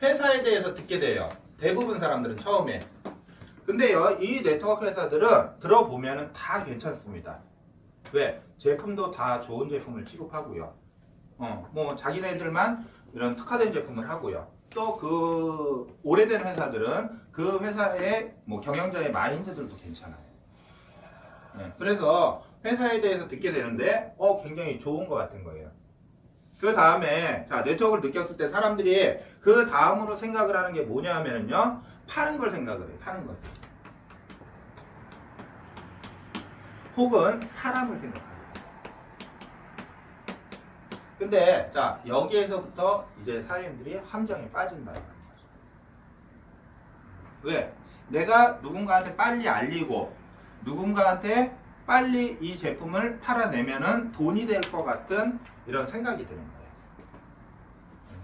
회사에 대해서 듣게 돼요. 대부분 사람들은 처음에. 근데요, 이 네트워크 회사들은 들어보면은 다 괜찮습니다. 왜? 제품도 다 좋은 제품을 취급하고요. 뭐 자기네들만 이런 특화된 제품을 하고요. 또 그 오래된 회사들은 그 회사의 뭐 경영자의 마인드들도 괜찮아요. 네, 그래서 회사에 대해서 듣게 되는데 굉장히 좋은 것 같은 거예요. 그 다음에 자 네트워크를 느꼈을 때 사람들이 그 다음으로 생각을 하는 게 뭐냐 하면은요, 파는 걸 생각을 해요. 파는 걸. 혹은 사람을 생각해요. 근데 자 여기에서부터 이제 사장님들이 함정에 빠진다는 거죠. 왜? 내가 누군가한테 빨리 알리고 누군가한테 빨리 이 제품을 팔아내면은 돈이 될 것 같은 이런 생각이 드는 거예요.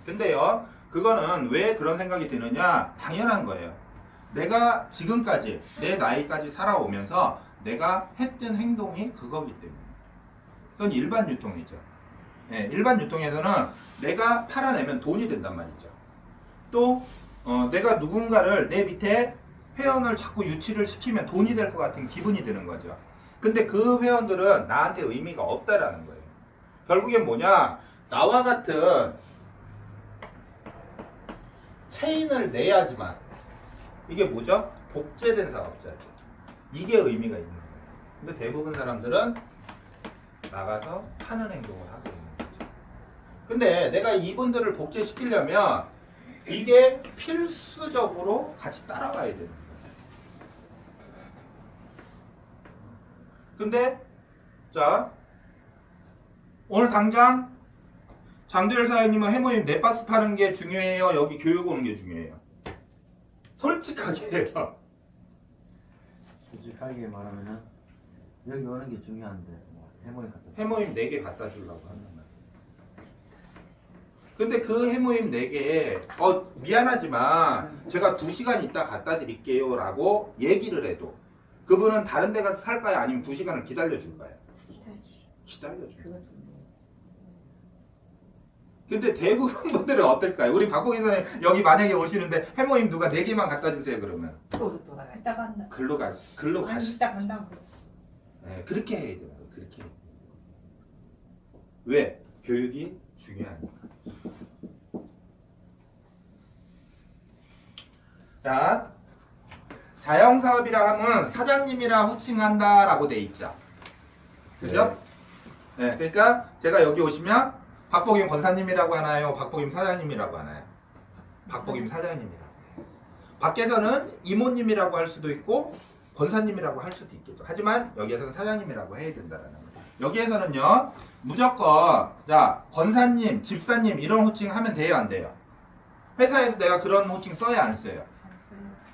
근데요, 그거는 왜 그런 생각이 드느냐? 당연한 거예요. 내가 지금까지 내 나이까지 살아오면서 내가 했던 행동이 그거기 때문에. 그건 일반 유통이죠. 네, 일반 유통에서는 내가 팔아내면 돈이 된단 말이죠. 또 내가 누군가를 내 밑에 회원을 자꾸 유치를 시키면 돈이 될 것 같은 기분이 드는 거죠. 근데 그 회원들은 나한테 의미가 없다라는 거예요. 결국엔 뭐냐? 나와 같은 체인을 내야지만, 이게 뭐죠? 복제된 사업자죠. 이게 의미가 있는 거예요. 근데 대부분 사람들은 나가서 파는 행동을 하고 있는 거죠. 근데 내가 이분들을 복제시키려면 이게 필수적으로 같이 따라가야 되는 거예요. 근데 자 오늘 당장 장도열 사장님은 해모임 넷바스 파는 게 중요해요? 여기 교육 오는 게 중요해요? 솔직하게 해요. 솔직하게 말하면은 여기 오는 게 중요한데 뭐 해모임 4개 갖다 주려고 하는 거예요. 근데 그 해모임 4개에 미안하지만 제가 2시간 있다 갖다 드릴게요 라고 얘기를 해도 그분은 다른 데 가서 살까요? 아니면 2시간을 기다려 줄까요? 기다려 줄까요? 근데 대부분 분들은 어떨까요? 우리 박봉희 선생님 여기 만약에 오시는데 해모임 누가 4개만 갖다 주세요 그러면 또 돌아가. 이따 간다. 글로 아니 가시. 이따 간다고. 네, 그렇게 해야 돼요. 그렇게. 왜? 교육이 중요하니까. 자, 자영사업이라 하면 사장님이라 호칭한다라고 돼 있죠. 그죠? 네, 그러니까 제가 여기 오시면 박복임 권사님이라고 하나요? 박복임 사장님이라고 하나요? 박복임 사장님이라고 해요. 밖에서는 이모님이라고 할 수도 있고 권사님이라고 할 수도 있겠죠. 하지만 여기에서는 사장님이라고 해야 된다라는 거예요. 여기에서는요, 무조건 자 권사님, 집사님 이런 호칭 하면 돼요, 안 돼요? 회사에서 내가 그런 호칭 써야 안 써요?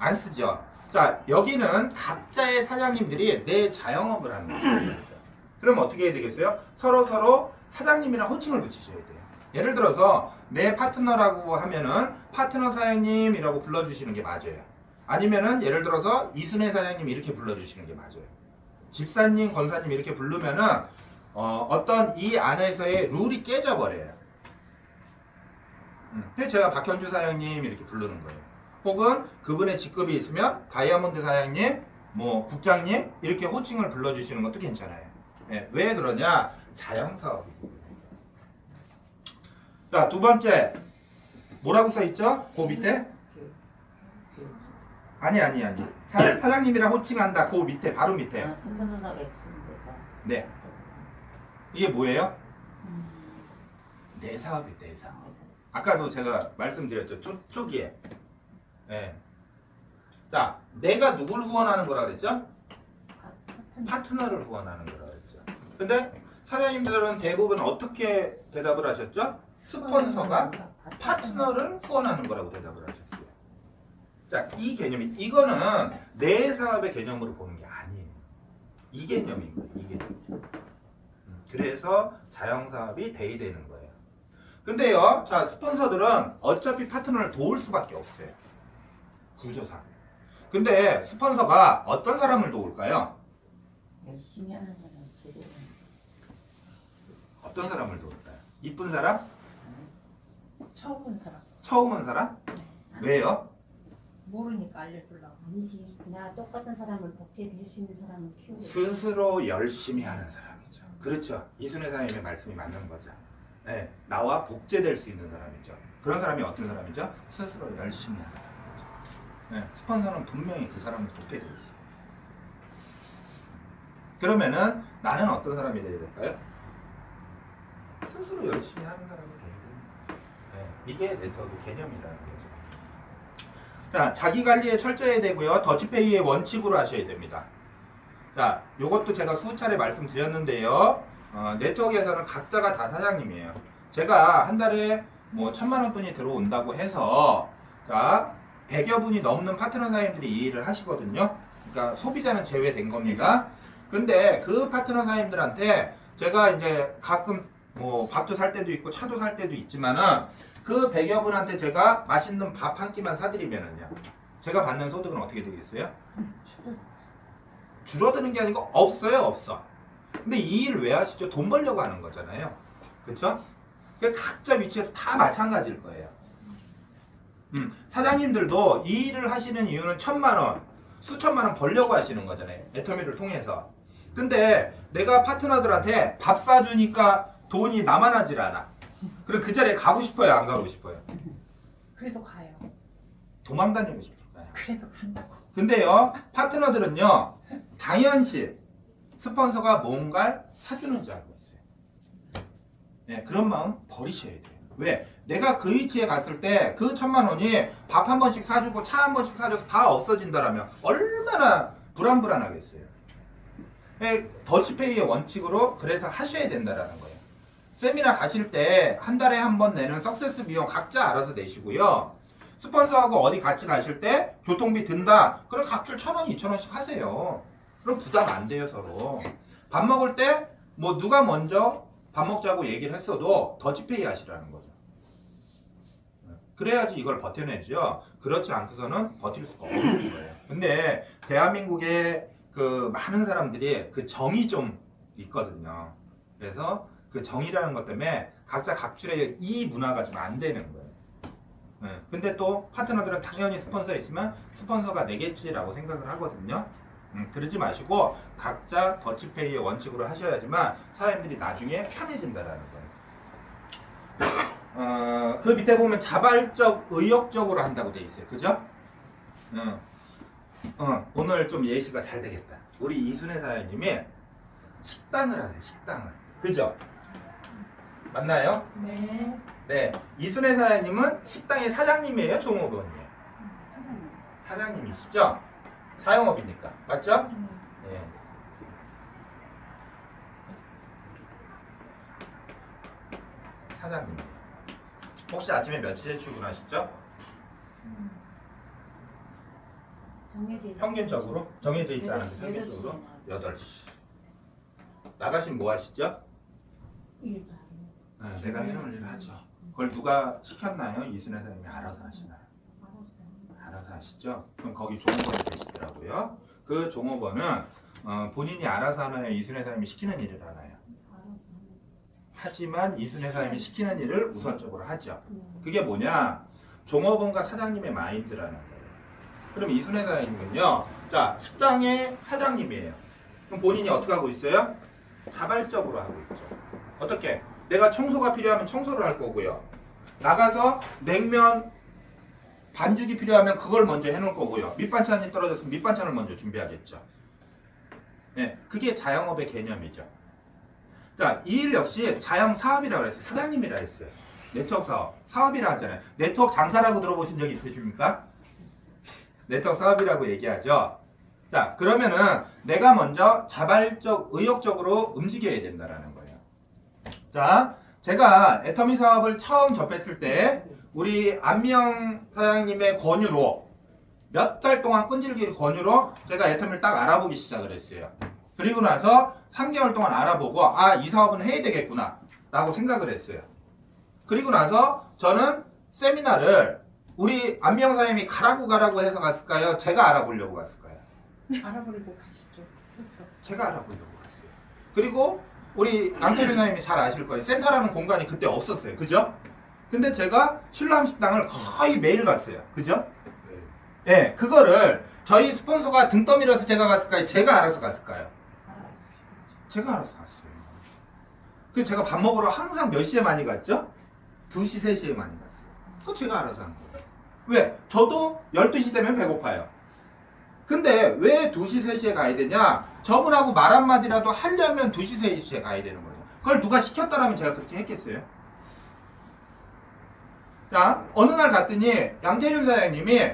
안 쓰죠. 자 여기는 각자의 사장님들이 내 자영업을 하는 거죠. 그럼 어떻게 해야 되겠어요? 서로 사장님이랑 호칭을 붙이셔야 돼요. 예를 들어서 내 파트너라고 하면은 파트너 사장님이라고 불러주시는 게 맞아요. 아니면은 예를 들어서 이순혜 사장님 이렇게 불러주시는 게 맞아요. 집사님, 권사님 이렇게 부르면은 어떤 이 안에서의 룰이 깨져버려요. 그래서 제가 박현주 사장님 이렇게 부르는 거예요. 혹은 그분의 직급이 있으면 다이아몬드 사장님, 뭐 국장님 이렇게 호칭을 불러주시는 것도 괜찮아요. 네, 왜 그러냐? 자영사업이거든요. 자, 두 번째 뭐라고 써있죠? 그 밑에? 아니. 사장님이랑 호칭한다. 그 밑에, 바로 밑에. 승분조사 X인데서. 네. 이게 뭐예요? 내 사업이 내 사업. 아까도 제가 말씀드렸죠. 초기에. 네. 자, 내가 누굴 후원하는 거라 그랬죠? 파트너를 후원하는 거라 그랬죠. 근데 사장님들은 대부분 어떻게 대답을 하셨죠? 스폰서가 파트너를 후원하는 거라고 대답을 하셨어요. 자, 이 개념이, 이거는 내 사업의 개념으로 보는 게 아니에요. 이 개념인 거예요. 이 개념. 그래서 자영사업이 돼야 되는 거예요. 근데요, 자, 스폰서들은 어차피 파트너를 도울 수밖에 없어요. 구조상. 근데 스폰서가 어떤 사람을 도울까요? 열심히 하는 사람 제대로. 어떤 사람을 도울까요? 이쁜 사람? 처음 본 사람. 처음 온 사람? 네. 왜요? 모르니까 알려주려고. 아니지. 그냥 똑같은 사람을 복제될 수 있는 사람을 키우고. 스스로 열심히 하는 사람이죠. 그렇죠. 이순애 사장님의 말씀이 맞는 거죠. 네, 나와 복제될 수 있는 사람이죠. 그런 사람이 어떤 사람이죠? 스스로 열심히 하는 사람이죠. 네, 스폰서는 분명히 그 사람을 돕게 돼 있어요. 그러면은 나는 어떤 사람이 돼야 될까요? 스스로 열심히 하는 사람이 돼야 됩니다. 네, 이게 네트워크 개념이라는 거죠. 자, 자기 관리에 철저해야 되고요. 더치페이의 원칙으로 하셔야 됩니다. 자, 요것도 제가 수차례 말씀드렸는데요. 네트워크에서는 각자가 다 사장님이에요. 제가 한 달에 뭐 1,000만 원 돈이 들어온다고 해서 자, 100여 분이 넘는 파트너 사장님들이 이 일을 하시거든요. 그러니까 소비자는 제외된 겁니다. 근데 그 파트너 사장님들한테 제가 이제 가끔 뭐 밥도 살 때도 있고 차도 살 때도 있지만은 그 100여 분한테 제가 맛있는 밥 한 끼만 사드리면은요. 제가 받는 소득은 어떻게 되겠어요? 줄어드는 게 아니고 없어요, 없어. 근데 이 일 왜 하시죠? 돈 벌려고 하는 거잖아요. 그렇죠? 각자 위치에서 다 마찬가지일 거예요. 사장님들도 이 일을 하시는 이유는 1,000만 원, 수천만 원 벌려고 하시는 거잖아요. 애터미를 통해서. 근데 내가 파트너들한테 밥 사주니까 돈이 남아나질 않아. 그럼 그 자리에 가고 싶어요, 안 가고 싶어요? 그래도 가요. 도망다니고 싶을까요? 그래도 간다고. 근데요, 파트너들은요, 당연시 스폰서가 뭔가를 사주는 줄 알고 있어요. 네, 그런 마음 버리셔야 돼요. 왜? 내가 그 위치에 갔을 때 그 1,000만 원이 밥 한 번씩 사주고 차 한 번씩 사줘서 다 없어진다라면 얼마나 불안하겠어요. 네, 더치페이의 원칙으로 그래서 하셔야 된다라는 거예요. 세미나 가실 때 한 달에 한 번 내는 석세스 비용 각자 알아서 내시고요. 스폰서하고 어디 같이 가실 때 교통비 든다. 그럼 각줄 1,000원, 2,000원씩 하세요. 그럼 부담 안 돼요, 서로. 밥 먹을 때 뭐 누가 먼저 밥 먹자고 얘기를 했어도 더치페이 하시라는 거죠. 그래야지 이걸 버텨내죠. 그렇지 않고서는 버틸 수가 없는 거예요. 근데 대한민국의 그 많은 사람들이 그 정이 좀 있거든요. 그래서 그 정이라는 것 때문에 각자 각출의 이 문화가 좀 안 되는 거예요. 네. 근데 또 파트너들은 당연히 스폰서 있으면 스폰서가 내겠지라고 생각을 하거든요. 그러지 마시고 각자 더치페이의 원칙으로 하셔야지만 사람들이 나중에 편해진다라는 거예요. 그 밑에 보면 자발적, 의욕적으로 한다고 돼 있어요. 그죠? 오늘 좀 예시가 잘 되겠다. 우리 이순애 사장님이 식당을 하세요. 식당을. 그죠? 맞나요? 네. 네. 이순애 사장님은 식당의 사장님이에요? 종업원이에요? 사장님. 사장님이시죠? 자영업이니까. 맞죠? 네. 사장님이에요. 혹시 아침에 며칠에 출근하시죠? 정해져 있는 평균적으로? 정해져 있지 않은데 평균적으로? 8시. 나가시면 뭐 하시죠? 일도 네, 내가 해놓은 일을 하죠. 그걸 누가 시켰나요? 이순애 사장님이 알아서 하시나요? 알아서 하시죠? 그럼 거기 종업원이 계시더라고요. 그 종업원은 본인이 알아서 하나요? 이순애 사장님이 시키는 일을 하나요? 하지만 이순애 사장님이 시키는 일을 우선적으로 하죠. 그게 뭐냐? 종업원과 사장님의 마인드라는 거예요. 그럼 이순애 사장님은요, 자, 식당의 사장님이에요. 그럼 본인이 어떻게 하고 있어요? 자발적으로 하고 있죠. 어떻게? 내가 청소가 필요하면 청소를 할 거고요. 나가서 냉면, 반죽이 필요하면 그걸 먼저 해놓을 거고요. 밑반찬이 떨어졌으면 밑반찬을 먼저 준비하겠죠. 네, 그게 자영업의 개념이죠. 자, 이 일 역시 자영 사업이라고 했어요. 사장님이라 했어요. 네트워크 사업. 사업이라 하잖아요. 네트워크 장사라고 들어보신 적 있으십니까? 네트워크 사업이라고 얘기하죠. 자, 그러면은 내가 먼저 자발적, 의욕적으로 움직여야 된다는 거예요. 자, 제가 애터미 사업을 처음 접했을 때 우리 안미영 사장님의 권유로 몇 달 동안 끈질기 권유로 제가 애터미를 딱 알아보기 시작을 했어요. 그리고 나서 3개월 동안 알아보고 아, 이 사업은 해야 되겠구나 라고 생각을 했어요. 그리고 나서 저는 세미나를 우리 안미영 사장님이 가라고 해서 갔을까요? 제가 알아보려고 갔을까요? 알아버리고 가시죠. 스스로. 제가 알아보려고 갔어요. 그리고 우리 남태준 사장님이 잘 아실 거예요. 센터라는 공간이 그때 없었어요. 그죠? 근데 제가 신라함식당을 거의 매일 갔어요. 그죠? 네. 예, 그거를 저희 스폰서가 등 떠밀어서 제가 갔을까요? 제가 알아서 갔을까요? 제가 알아서 갔어요. 그 제가 밥 먹으러 항상 몇 시에 많이 갔죠? 2시, 3시에 많이 갔어요. 그거 제가 알아서 한 거예요. 왜? 저도 12시 되면 배고파요. 근데 왜 2시, 3시에 가야 되냐? 저분하고 말 한마디라도 하려면 2시, 3시에 가야 되는 거죠. 그걸 누가 시켰다라면 제가 그렇게 했겠어요? 자, 어느 날 갔더니 양재윤 사장님이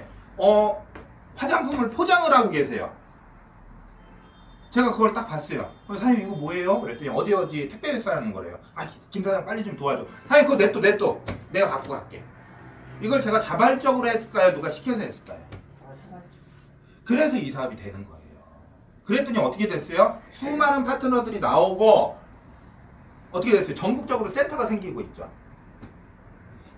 화장품을 포장을 하고 계세요. 제가 그걸 딱 봤어요. 사장님 이거 뭐예요? 그랬더니 어디 택배에서 하는 거래요. 아, 김 사장 빨리 좀 도와줘. 사장님 그거 냅둬. 내가 갖고 갈게. 이걸 제가 자발적으로 했을까요? 누가 시켜서 했을까요? 그래서 이 사업이 되는 거예요. 그랬더니 어떻게 됐어요? 수많은 파트너들이 나오고 어떻게 됐어요? 전국적으로 센터가 생기고 있죠.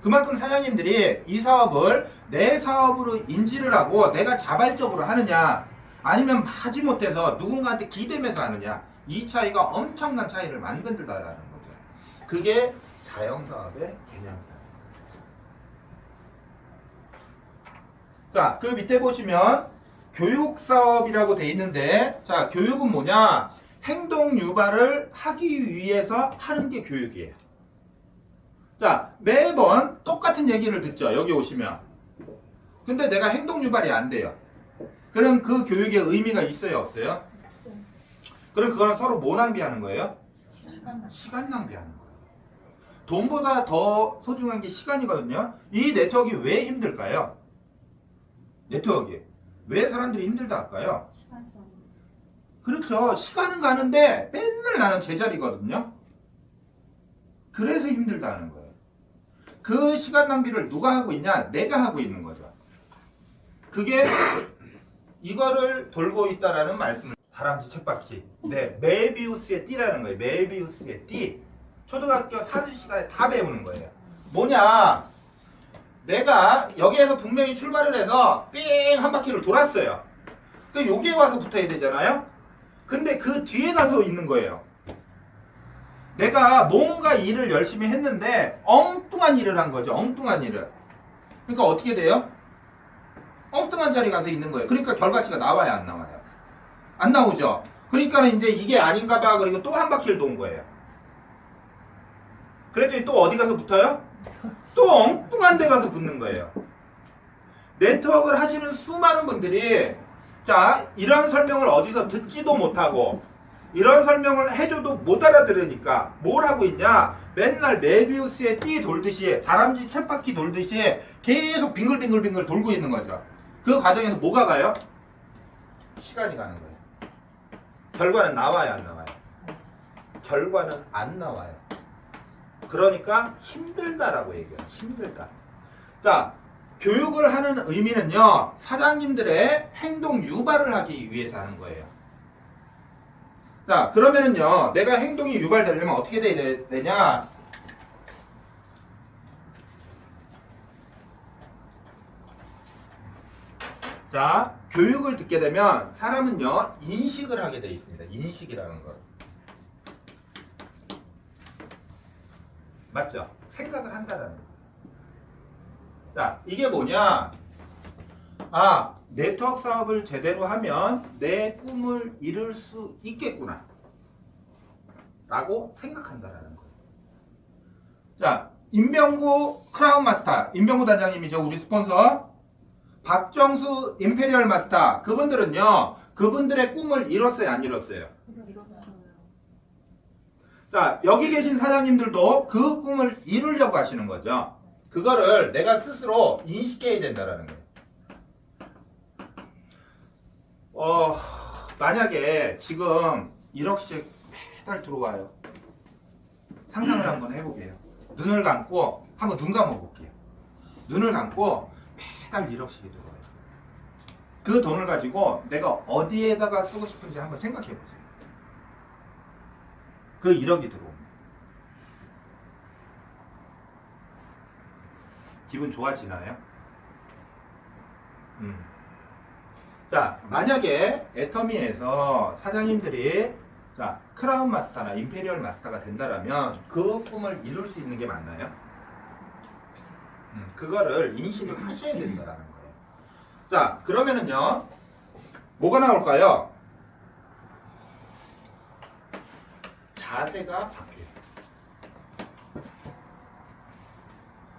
그만큼 사장님들이 이 사업을 내 사업으로 인지를 하고 내가 자발적으로 하느냐 아니면 마지못해서 누군가한테 기대면서 하느냐 이 차이가 엄청난 차이를 만든다라는 거죠. 그게 자영사업의 개념이다. 자, 그 밑에 보시면 교육사업이라고 돼 있는데 자, 교육은 뭐냐? 행동 유발을 하기 위해서 하는 게 교육이에요. 자, 매번 똑같은 얘기를 듣죠. 여기 오시면. 근데 내가 행동 유발이 안 돼요. 그럼 그 교육의 의미가 있어요, 없어요? 그럼 그거는 서로 뭐 낭비하는 거예요? 시간 낭비하는 거예요. 돈보다 더 소중한 게 시간이거든요. 이 네트워크가 왜 힘들까요? 네트워크. 왜 사람들이 힘들다 할까요? 그렇죠. 시간은 가는데 맨날 나는 제자리거든요. 그래서 힘들다는 거예요. 그 시간 낭비를 누가 하고 있냐? 내가 하고 있는 거죠. 그게 이거를 돌고 있다라는 말씀을 다람쥐 쳇바퀴. 네, 메비우스의 띠라는 거예요. 메비우스의 띠. 초등학교 4시간에 다 배우는 거예요. 뭐냐? 내가 여기에서 분명히 출발을 해서 삥 한 바퀴를 돌았어요. 그 여기에 와서 붙어야 되잖아요. 근데 그 뒤에 가서 있는 거예요. 내가 뭔가 일을 열심히 했는데 엉뚱한 일을 한 거죠. 엉뚱한 일을. 그러니까 어떻게 돼요? 엉뚱한 자리에 가서 있는 거예요. 그러니까 결과치가 나와요, 안 나와요? 안 나오죠. 그러니까 이제 이게 아닌가 봐. 그리고 또 한 바퀴를 돈 거예요. 그랬더니 또 어디 가서 붙어요? 또 엉뚱한 데 가서 붙는 거예요. 네트워크를 하시는 수많은 분들이 자, 이런 설명을 어디서 듣지도 못하고 이런 설명을 해줘도 못 알아들으니까 뭘 하고 있냐? 맨날 메비우스의 띠 돌듯이 다람쥐 쳇바퀴 돌듯이 계속 빙글빙글 돌고 있는 거죠. 그 과정에서 뭐가 가요? 시간이 가는 거예요. 결과는 나와요, 안 나와요? 결과는 안 나와요. 그러니까 힘들다라고 얘기해요. 힘들다. 자, 교육을 하는 의미는요, 사장님들의 행동 유발을 하기 위해서 하는 거예요. 자, 그러면은요, 내가 행동이 유발되려면 어떻게 돼야 되냐? 자, 교육을 듣게 되면 사람은요, 인식을 하게 돼 있습니다. 인식이라는 것. 맞죠? 생각을 한다라는 거. 자, 이게 뭐냐? 아, 네트워크 사업을 제대로 하면 내 꿈을 이룰 수 있겠구나 라고 생각한다라는 거예요. 자, 임병구 크라운 마스터, 임병구 단장님이죠. 우리 스폰서. 박정수 임페리얼 마스터. 그분들은요, 그분들의 꿈을 이뤘어요, 안 이뤘어요? 자, 여기 계신 사장님들도 그 꿈을 이루려고 하시는 거죠. 그거를 내가 스스로 인식해야 된다라는 거예요. 만약에 지금 1억씩 매달 들어와요. 상상을 한번 해보게요. 눈을 감고 한번 눈 감아볼게요. 눈을 감고 매달 1억씩이 들어와요. 그 돈을 가지고 내가 어디에다가 쓰고 싶은지 한번 생각해보세요. 그 1억이 들어옵니다. 기분 좋아지나요? 자, 만약에 애터미에서 사장님들이 자, 크라운 마스터나 임페리얼 마스터가 된다라면 그 꿈을 이룰 수 있는 게 맞나요? 그거를 인식을 하셔야 된다라는 거예요. 자, 그러면은요, 뭐가 나올까요? 자세가 바뀌어요.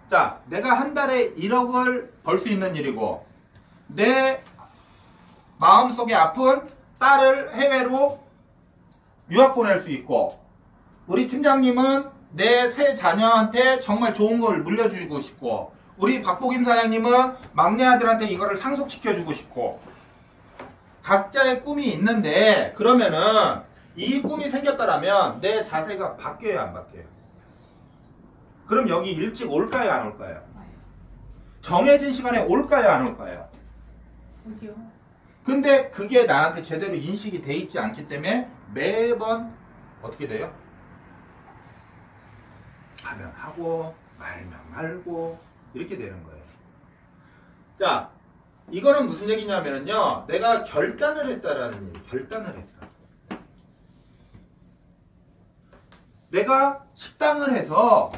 자, 내가 한 달에 1억을 벌 수 있는 일이고, 내 마음속에 아픈 딸을 해외로 유학 보낼 수 있고, 우리 팀장님은 내 새 자녀한테 정말 좋은 걸 물려주고 싶고, 우리 박복임 사장님은 막내 아들한테 이거를 상속시켜주고 싶고, 각자의 꿈이 있는데, 그러면은 이 꿈이 생겼다라면 내 자세가 바뀌어요, 안 바뀌어요? 그럼 여기 일찍 올까요, 안 올까요? 정해진 시간에 올까요, 안 올까요? 오죠. 근데 그게 나한테 제대로 인식이 돼 있지 않기 때문에 매번 어떻게 돼요? 하면 하고 말면 말고 이렇게 되는 거예요. 자, 이거는 무슨 얘기냐면요, 내가 결단을 했다라는 얘기. 결단을 했다. 내가 식당을 해서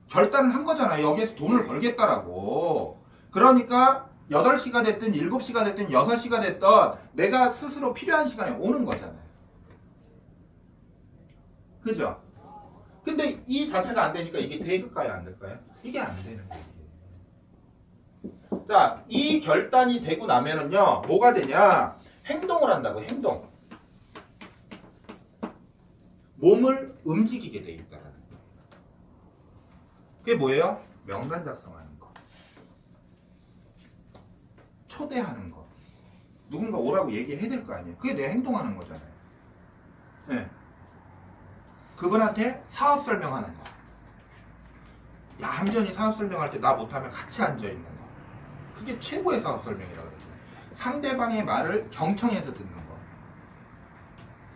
결단을 한 거잖아요. 여기에서 돈을 벌겠다라고. 그러니까 8시가 됐든 7시가 됐든 6시가 됐든 내가 스스로 필요한 시간에 오는 거잖아요. 그죠? 근데 이 자체가 안 되니까 이게 될까요, 안 될까요? 이게 안 되는 거예요. 자, 이 결단이 되고 나면은요, 뭐가 되냐? 행동을 한다고, 행동. 몸을 움직이게 돼 있다라는 거예요. 그게 뭐예요? 명단 작성하는 거. 초대하는 거. 누군가 오라고 얘기해야 될 거 아니에요. 그게 내 행동하는 거잖아요. 네. 그분한테 사업 설명하는 거. 얌전히 사업 설명할 때 나 못하면 같이 앉아있는 거. 그게 최고의 사업 설명이라고 그래요. 상대방의 말을 경청해서 듣는 거.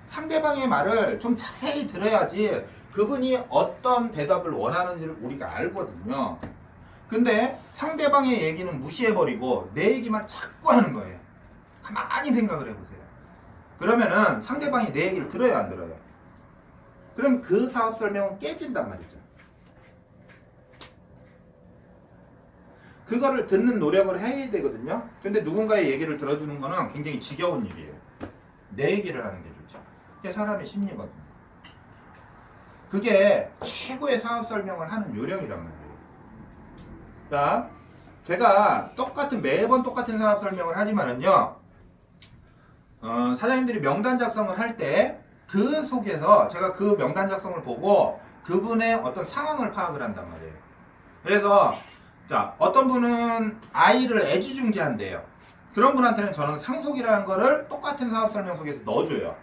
상대방의 말을 좀 자세히 들어야지 그분이 어떤 대답을 원하는지를 우리가 알거든요. 근데 상대방의 얘기는 무시해버리고 내 얘기만 자꾸 하는 거예요. 가만히 생각을 해보세요. 그러면은 상대방이 내 얘기를 들어요, 안 들어요? 그럼 그 사업 설명은 깨진단 말이죠. 그거를 듣는 노력을 해야 되거든요. 근데 누군가의 얘기를 들어주는 거는 굉장히 지겨운 일이에요. 내 얘기를 하는 게 좋죠. 그게 사람의 심리거든요. 그게 최고의 사업 설명을 하는 요령이란 말이에요. 자, 제가 매번 똑같은 사업 설명을 하지만은요, 사장님들이 명단 작성을 할 때 그 속에서 제가 그 명단 작성을 보고 그분의 어떤 상황을 파악을 한단 말이에요. 그래서 자, 어떤 분은 아이를 애지중지한대요. 그런 분한테는 저는 상속이라는 거를 똑같은 사업 설명 속에서 넣어줘요.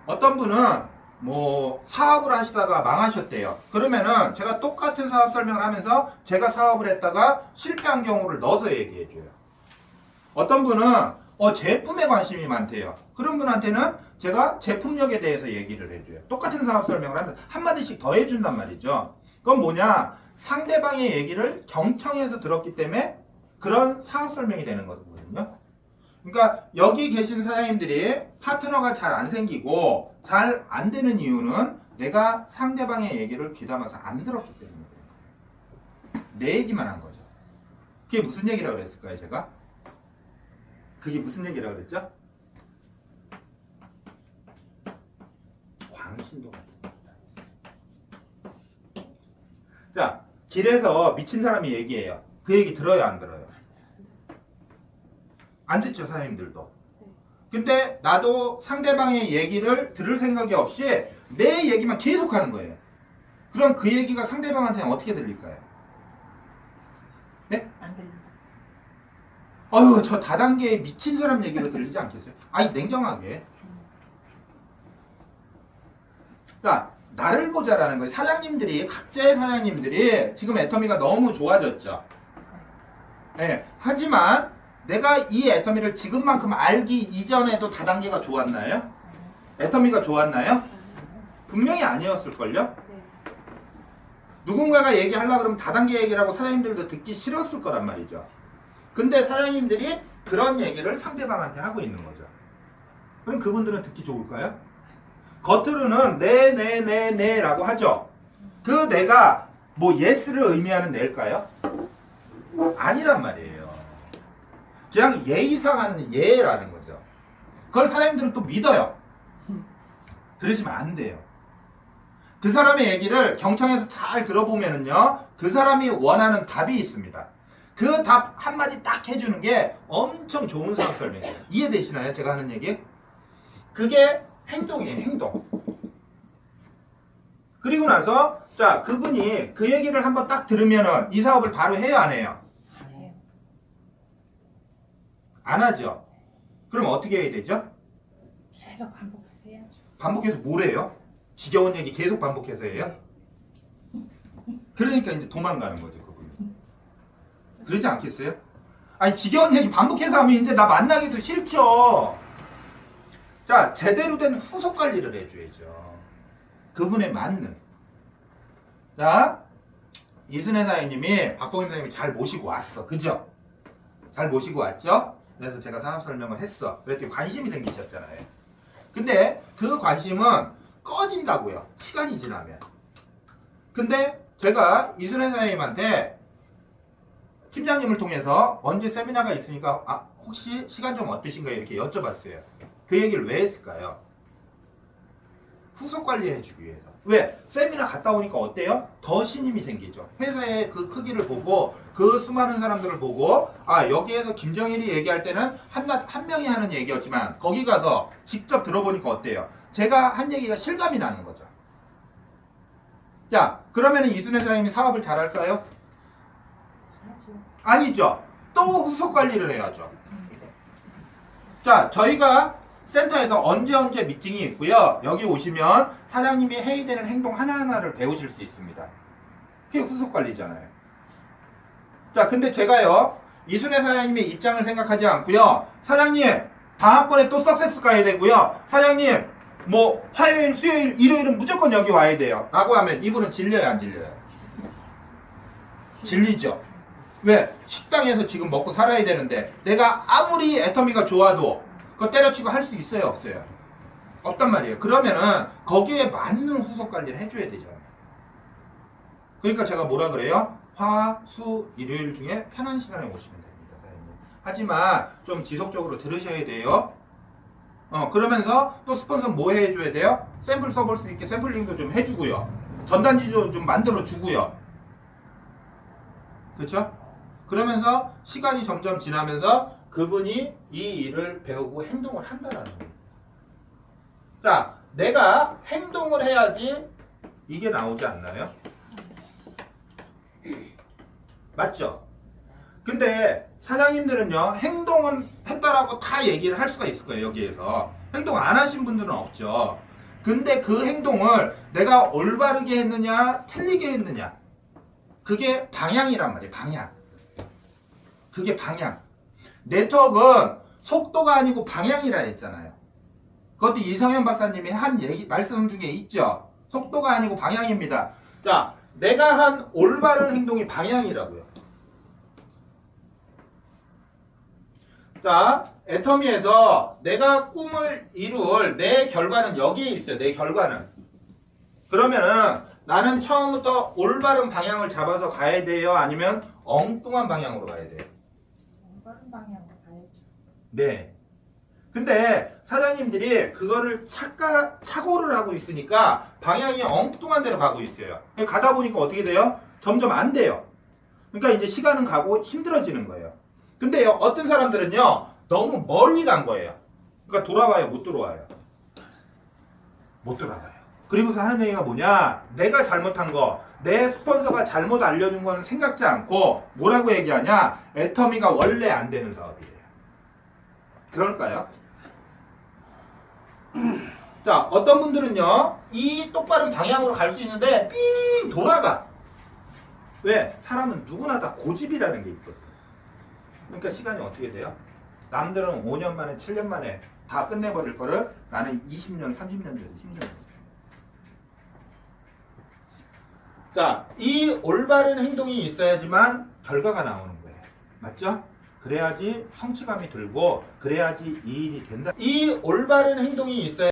어떤 분은 뭐 사업을 하시다가 망하셨대요. 그러면은 제가 똑같은 사업 설명을 하면서 제가 사업을 했다가 실패한 경우를 넣어서 얘기해줘요. 어떤 분은 제품에 관심이 많대요. 그런 분한테는 제가 제품력에 대해서 얘기를 해줘요. 똑같은 사업 설명을 하면 한마디씩 더 해준단 말이죠. 그건 뭐냐? 상대방의 얘기를 경청해서 들었기 때문에 그런 사업 설명이 되는 거거든요. 그러니까 여기 계신 사장님들이 파트너가 잘 안 생기고 잘 안 되는 이유는 내가 상대방의 얘기를 귀담아서 안 들었기 때문이에요. 내 얘기만 한 거죠. 그게 무슨 얘기라고 그랬을까요, 제가? 그게 무슨 얘기라고 그랬죠? 광신도 같은. 자, 길에서 미친 사람이 얘기해요. 그 얘기 들어요, 안 들어요? 안 듣죠, 사장님들도. 근데 나도 상대방의 얘기를 들을 생각이 없이 내 얘기만 계속 하는 거예요. 그럼 그 얘기가 상대방한테는 어떻게 들릴까요? 네? 안 들린다. 아유, 저 다단계의 미친 사람 얘기로 들리지 않겠어요? 아니, 냉정하게. 자, 나를 보자라는 거예요. 사장님들이, 각자의 사장님들이 지금 애터미가 너무 좋아졌죠. 네, 하지만 내가 이 애터미를 지금만큼 알기 이전에도 다단계가 좋았나요? 애터미가 좋았나요? 분명히 아니었을걸요? 누군가가 얘기하려고 그러면 다단계 얘기라고 사장님들도 듣기 싫었을 거란 말이죠. 근데 사장님들이 그런 얘기를 상대방한테 하고 있는 거죠. 그럼 그분들은 듣기 좋을까요? 겉으로는 네 라고 하죠. 그 내가 뭐 yes를 의미하는 내일까요? 아니란 말이에요. 그냥 예의상 하는 예라는 거죠. 그걸 사장님들은 또 믿어요. 들으시면 안 돼요. 그 사람의 얘기를 경청해서 잘 들어보면은요, 그 사람이 원하는 답이 있습니다. 그 답 한마디 딱 해주는 게 엄청 좋은 상황 설명이에요. 이해되시나요? 제가 하는 얘기? 그게 행동이에요, 행동. 그리고 나서, 자, 그분이 그 얘기를 한번 딱 들으면은 이 사업을 바로 해요, 안 해요? 안 해요. 안 하죠? 그럼 어떻게 해야 되죠? 계속 반복해서 해야죠. 반복해서 뭘 해요? 지겨운 얘기 계속 반복해서 해요? 그러니까 이제 도망가는 거죠, 그분이. 그러지 않겠어요? 아니, 지겨운 얘기 반복해서 하면 이제 나 만나기도 싫죠. 자, 제대로 된 후속 관리를 해줘야죠. 그분에 맞는. 자, 이순애 사장님이 박봉임 사장님이 잘 모시고 왔어. 그죠? 잘 모시고 왔죠? 그래서 제가 상업 설명을 했어. 그랬더니 관심이 생기셨잖아요. 근데 그 관심은 꺼진다고요. 시간이 지나면. 근데 제가 이순애 사장님한테 팀장님을 통해서 언제 세미나가 있으니까 혹시 시간 좀 어떠신가요? 이렇게 여쭤봤어요. 그 얘기를 왜 했을까요? 후속 관리해주기 위해서. 왜? 세미나 갔다 오니까 어때요? 더 신임이 생기죠. 회사의 그 크기를 보고 그 수많은 사람들을 보고 여기에서 김정일이 얘기할 때는 한 명이 하는 얘기였지만 거기 가서 직접 들어보니까 어때요? 제가 한 얘기가 실감이 나는 거죠. 자, 그러면 이순애 사장님이 사업을 잘할까요? 해야죠. 아니죠. 또 후속 관리를 해야죠. 자, 저희가 센터에서 언제 미팅이 있고요. 여기 오시면 사장님이 해야 되는 행동 하나하나를 배우실 수 있습니다. 그게 후속 관리잖아요. 자, 근데 제가요, 이순애 사장님의 입장을 생각하지 않고요. 사장님, 다음번에 또 석세스 가야 되고요. 사장님, 뭐 화요일, 수요일, 일요일은 무조건 여기 와야 돼요. 라고 하면 이분은 질려요, 안 질려요? 질리죠. 왜? 식당에서 지금 먹고 살아야 되는데 내가 아무리 애터미가 좋아도 그거 때려치고 할 수 있어요, 없어요? 없단 말이에요. 그러면은 거기에 맞는 후속 관리를 해줘야 되잖아요. 그러니까 제가 뭐라 그래요? 화, 수, 일요일 중에 편한 시간에 오시면 됩니다. 하지만 좀 지속적으로 들으셔야 돼요. 그러면서 또 스폰서 뭐 해줘야 돼요? 샘플 써볼 수 있게 샘플링도 좀 해주고요. 전단지도 좀 만들어 주고요. 그렇죠? 그러면서 시간이 점점 지나면서 그분이 이 일을 배우고 행동을 한다는 거예요. 자, 내가 행동을 해야지 이게 나오지 않나요? 맞죠? 근데 사장님들은요, 행동은 했다라고 다 얘기를 할 수가 있을 거예요, 여기에서. 행동 안 하신 분들은 없죠. 근데 그 행동을 내가 올바르게 했느냐, 틀리게 했느냐. 그게 방향이란 말이에요, 방향. 그게 방향. 네트워크는 속도가 아니고 방향이라 했잖아요. 그것도 이성현 박사님이 한 말씀 중에 있죠. 속도가 아니고 방향입니다. 자, 내가 한 올바른 행동이 방향이라고요. 자, 애터미에서 내가 꿈을 이룰 내 결과는 여기에 있어요. 내 결과는. 그러면은 나는 처음부터 올바른 방향을 잡아서 가야 돼요? 아니면 엉뚱한 방향으로 가야 돼요? 다른 방향으로 가야죠. 네. 근데 사장님들이 그거를 착오를 하고 있으니까 방향이 엉뚱한 데로 가고 있어요. 가다 보니까 어떻게 돼요? 점점 안 돼요. 그러니까 이제 시간은 가고 힘들어지는 거예요. 근데 어떤 사람들은요, 너무 멀리 간 거예요. 그러니까 돌아와요, 못 돌아와요? 못 돌아와요. 그리고서 하는 얘기가 뭐냐? 내가 잘못한 거, 내 스폰서가 잘못 알려준 거는 생각지 않고 뭐라고 얘기하냐? 애터미가 원래 안 되는 사업이에요. 그럴까요? 자, 어떤 분들은요, 이 똑바른 방향으로 갈 수 있는데 삥 돌아가. 왜? 사람은 누구나 다 고집이라는 게 있거든요. 그러니까 시간이 어떻게 돼요? 남들은 5년 만에 7년 만에 다 끝내버릴 거를 나는 20년, 30년 돼도 힘들어요. 자, 이 올바른 행동이 있어야지만 결과가 나오는 거예요. 맞죠? 그래야지 성취감이 들고 그래야지 이 일이 된다. 이 올바른 행동이 있어야